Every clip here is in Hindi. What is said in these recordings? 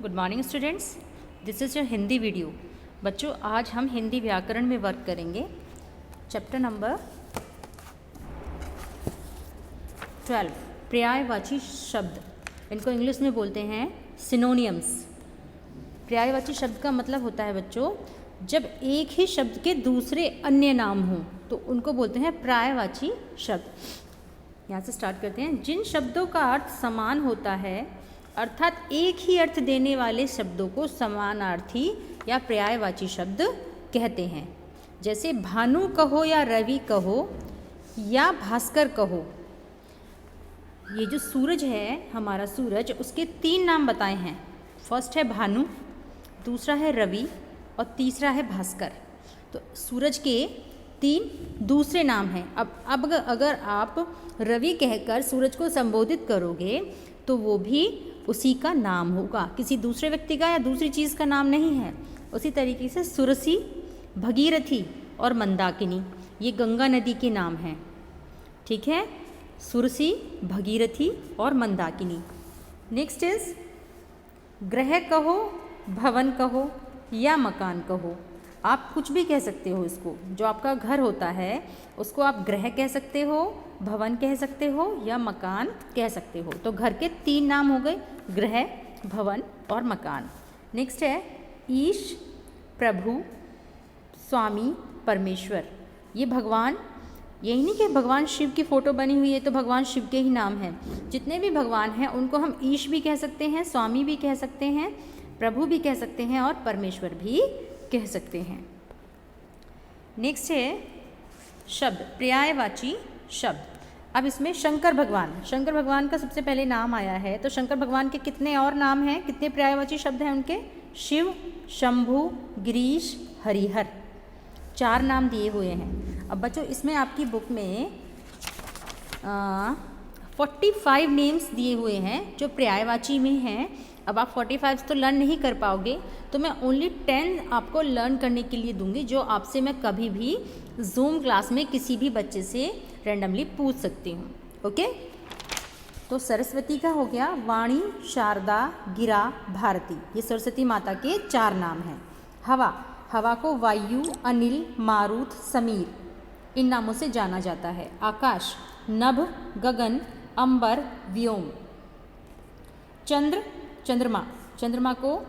Good morning students, this is your Hindi video. बच्चों, आज हम हिंदी व्याकरण में वर्क करेंगे। चैप्टर नंबर 12, पर्यायवाची शब्द। इनको इंग्लिश में बोलते हैं सिनोनियम्स। पर्यायवाची शब्द का मतलब होता है बच्चों, जब एक ही शब्द के दूसरे अन्य नाम हों तो उनको बोलते हैं पर्यायवाची शब्द। यहाँ से स्टार्ट करते हैं। जिन शब्दों का अर्थ समान होता है, अर्थात एक ही अर्थ देने वाले शब्दों को समानार्थी या पर्यायवाची शब्द कहते हैं। जैसे भानु कहो या रवि कहो या भास्कर कहो। ये जो सूरज है, हमारा सूरज, उसके 3 नाम बताए हैं। फर्स्ट है भानु, दूसरा है रवि और तीसरा है भास्कर। तो सूरज के 3 दूसरे नाम हैं। अब अगर आप रवि कहकर सूरज को संबोधित करोगे तो वो भी उसी का नाम होगा, किसी दूसरे व्यक्ति का या दूसरी चीज़ का नाम नहीं है। उसी तरीके से सुरसी, भगीरथी और मंदाकिनी, ये गंगा नदी के नाम हैं। ठीक है, सुरसी, भगीरथी और मंदाकिनी। नेक्स्ट इज ग्रह कहो, भवन कहो या मकान कहो। आप कुछ भी कह सकते हो। इसको, जो आपका घर होता है उसको आप ग्रह कह सकते हो, भवन कह सकते हो या मकान कह सकते हो। तो घर के 3 नाम हो गए, ग्रह, भवन और मकान। नेक्स्ट है ईश, प्रभु, स्वामी, परमेश्वर। ये भगवान, यही नहीं कि भगवान शिव की फ़ोटो बनी हुई है तो भगवान शिव के ही नाम हैं। जितने भी भगवान हैं उनको हम ईश भी कह सकते हैं, स्वामी भी कह सकते हैं, प्रभु भी कह सकते हैं और परमेश्वर भी कह सकते हैं। नेक्स्ट है शब्द, पर्यायवाची शब्द। अब इसमें शंकर भगवान का सबसे पहले नाम आया है। तो शंकर भगवान के कितने और नाम हैं, कितने पर्यायवाची शब्द हैं उनके? शिव, शंभु, गिरीश, हरिहर, 4 नाम दिए हुए हैं। अब बच्चों, इसमें आपकी बुक में 45 नेम्स दिए हुए हैं जो पर्यायवाची में हैं। अब आप 45 तो लर्न नहीं कर पाओगे, तो मैं ओनली 10 आपको लर्न करने के लिए दूंगी, जो आपसे मैं कभी भी जूम क्लास में किसी भी बच्चे से रैंडमली पूछ सकती हूँ। ओके, तो सरस्वती का हो गया, वाणी, शारदा, गिरा, भारती। ये सरस्वती माता के 4 नाम हैं। हवा को वायु, अनिल, मारुत, समीर, इन नामों से जाना जाता है। आकाश, नभ, गगन, अंबर, व्योम। चंद्रमा को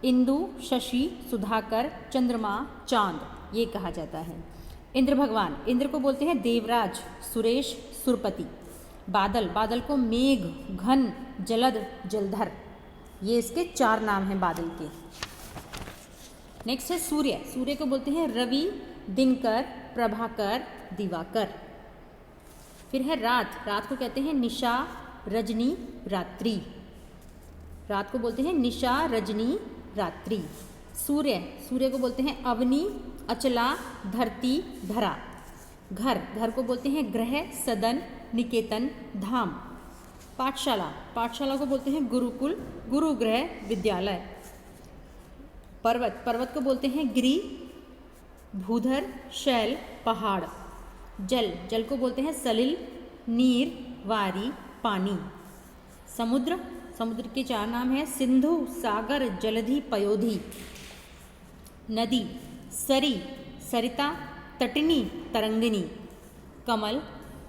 इंदु, शशि, सुधाकर, चंद्रमा, चांद, ये कहा जाता है। इंद्र को बोलते हैं देवराज, सुरेश, सुरपति। बादल को मेघ, घन, जलद, जलधर। ये इसके 4 नाम हैं बादल के। नेक्स्ट है सूर्य को बोलते हैं रवि, दिनकर, प्रभाकर, दिवाकर। फिर है रात को कहते हैं निशा, रजनी, रात्रि। रात को बोलते हैं निशा, रजनी, रात्रि। सूर्य को बोलते हैं अवनी, अचला, धरती, धरा। घर को बोलते हैं ग्रह, सदन, निकेतन, धाम। पाठशाला को बोलते हैं गुरुकुल, गुरुगृह, विद्यालय। पर्वत को बोलते हैं गिरि, भूधर, शैल, पहाड़। जल को बोलते हैं सलिल, नीर, वारी, पानी। समुद्र के 4 नाम हैं, सिंधु, सागर, जलधि, पयोधि। नदी, सरी, सरिता, तटिनी, तरंगिनी।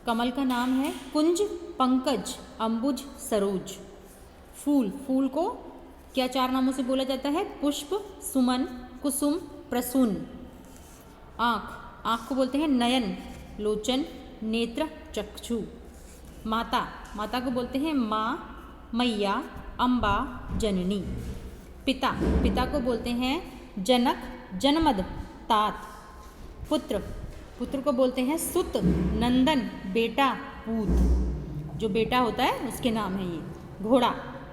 कमल का नाम है कुंज, पंकज, अंबुज, सरोज। फूल को क्या 4 नामों से बोला जाता है? पुष्प, सुमन, कुसुम, प्रसून। आँख को बोलते हैं नयन, लोचन, नेत्र, चक्षु। माता को बोलते हैं माँ, मैया, अम्बा, जननी। पिता को बोलते हैं जनक, जनमद, तात। पुत्र को बोलते हैं सुत, नंदन, बेटा, पूत। जो बेटा होता है उसके नाम है ये।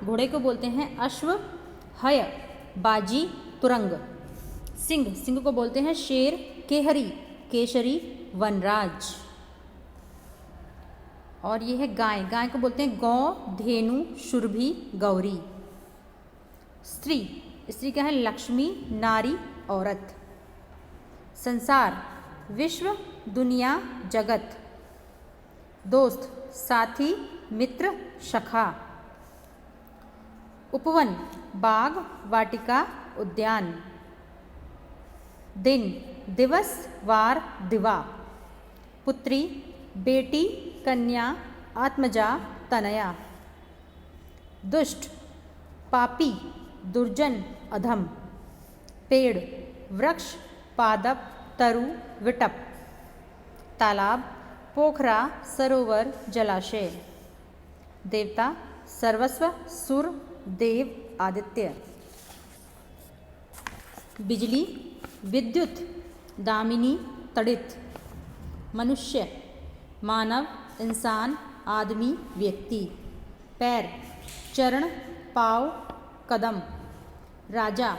घोड़े को बोलते हैं अश्व, हय, बाजी, तुरंग। सिंह को बोलते हैं शेर, केहरी, केशरी, वनराज। और ये है गाय को बोलते हैं गौ, धेनु, शुरभि, गौरी। स्त्री क्या है? लक्ष्मी, नारी, औरत। संसार, विश्व, दुनिया, जगत। दोस्त, साथी, मित्र, सखा। उपवन बाग, वाटिका, उद्यान। दिन, दिवस, वार, दिवा। पुत्री, बेटी, कन्या, आत्मजा, तनया। दुष्ट, पापी, दुर्जन, अधम। पेड़, वृक्ष, पादप, तरु, विटप। तालाब, पोखरा, सरोवर, जलाशय। देवता, सर्वस्व, सुर, देव, आदित्य। बिजली, विद्युत, दामिनी, तड़ित। मनुष्य, मानव, इंसान, आदमी, व्यक्ति। पैर, चरण, पाँव, कदम। राजा,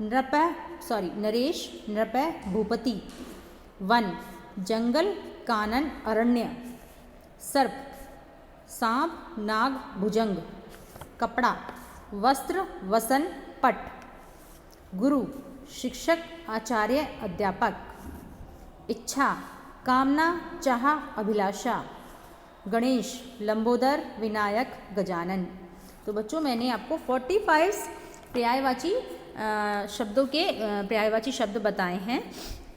नरेश, नृप, भूपति। वन, जंगल, कानन, अरण्य। सर्प, सांप, नाग, भुजंग। कपड़ा, वस्त्र, वसन, पट। गुरु, शिक्षक, आचार्य, अध्यापक। इच्छा, कामना, चाह, अभिलाषा। गणेश, लंबोदर, विनायक, गजानन। तो बच्चों मैंने आपको 45 पर्यायवाची शब्दों के पर्यायवाची शब्द बताए हैं।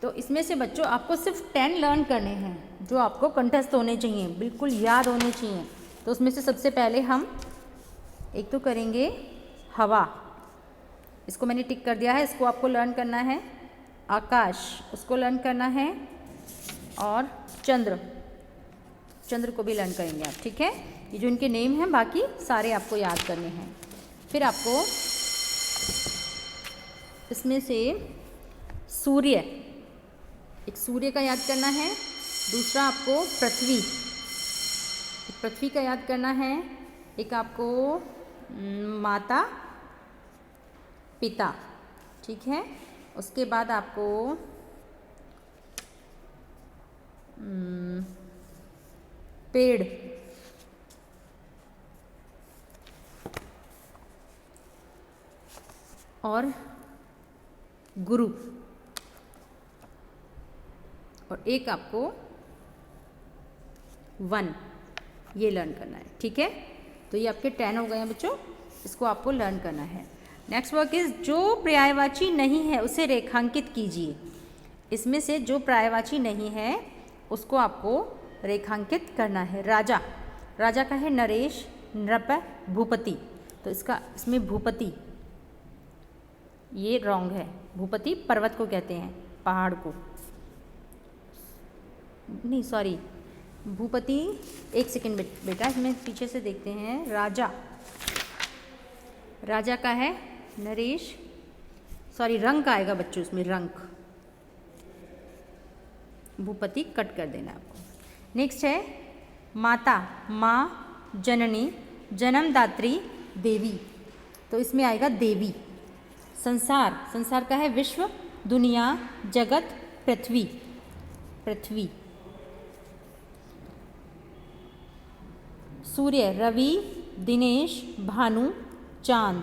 तो इसमें से बच्चों आपको सिर्फ 10 लर्न करने हैं जो आपको कंठस्थ होने चाहिए, बिल्कुल याद होने चाहिए। तो उसमें से सबसे पहले हम एक तो करेंगे हवा, इसको मैंने टिक कर दिया है, इसको आपको लर्न करना है। आकाश, उसको लर्न करना है। और चंद्र, चंद्र को भी लर्न करेंगे आप, ठीक है। ये जो इनके नेम हैं बाकी सारे आपको याद करने हैं। फिर आपको इसमें से सूर्य, एक सूर्य का याद करना है। दूसरा आपको पृथ्वी, एक पृथ्वी का याद करना है। एक आपको माता, पिता, ठीक है। उसके बाद आपको पेड़, और गुरु, और एक आपको वन, ये लर्न करना है, ठीक है। तो ये आपके 10 हो गए हैं बच्चों, इसको आपको लर्न करना है। नेक्स्ट वर्क इज जो पर्यायवाची नहीं है उसे रेखांकित कीजिए। इसमें से जो पर्यायवाची नहीं है उसको आपको रेखांकित करना है। राजा, राजा का है नरेश, नृप, भूपति। तो इसमें भूपति ये रॉन्ग है। भूपति पर्वत को कहते हैं, पहाड़ को नहीं, सॉरी भूपति। एक सेकंड बेटा, इसमें पीछे से देखते हैं। राजा, राजा का है नरेश, सॉरी रंक आएगा बच्चों इसमें, रंक। भूपति कट कर देना आपको। नेक्स्ट है माता, माँ, जननी, जन्मदात्री, देवी। तो इसमें आएगा देवी। संसार, संसार का है विश्व, दुनिया, जगत, पृथ्वी, पृथ्वी। सूर्य, रवि, दिनेश, भानु, चांद।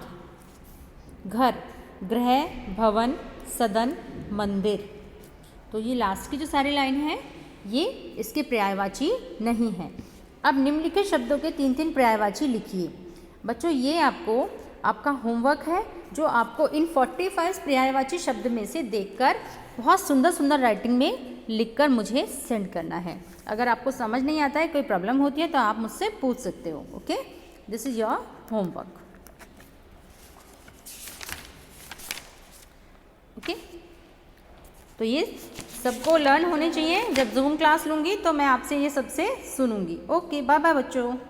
घर, गृह, भवन, सदन, मंदिर। तो ये लास्ट की जो सारी लाइन है ये इसके पर्यायवाची नहीं है। अब निम्नलिखित शब्दों के 3-3 पर्यायवाची लिखिए। बच्चों ये आपका होमवर्क है जो आपको इन 45 पर्यायवाची शब्द में से देखकर बहुत सुंदर सुंदर राइटिंग में लिखकर मुझे सेंड करना है। अगर आपको समझ नहीं आता है, कोई प्रॉब्लम होती है तो आप मुझसे पूछ सकते हो। Okay, this is your homework. Okay, तो ये सबको लर्न होने चाहिए। जब जूम क्लास लूँगी तो मैं आपसे ये सबसे सुनूंगी। ओके, बाय बाय बच्चों।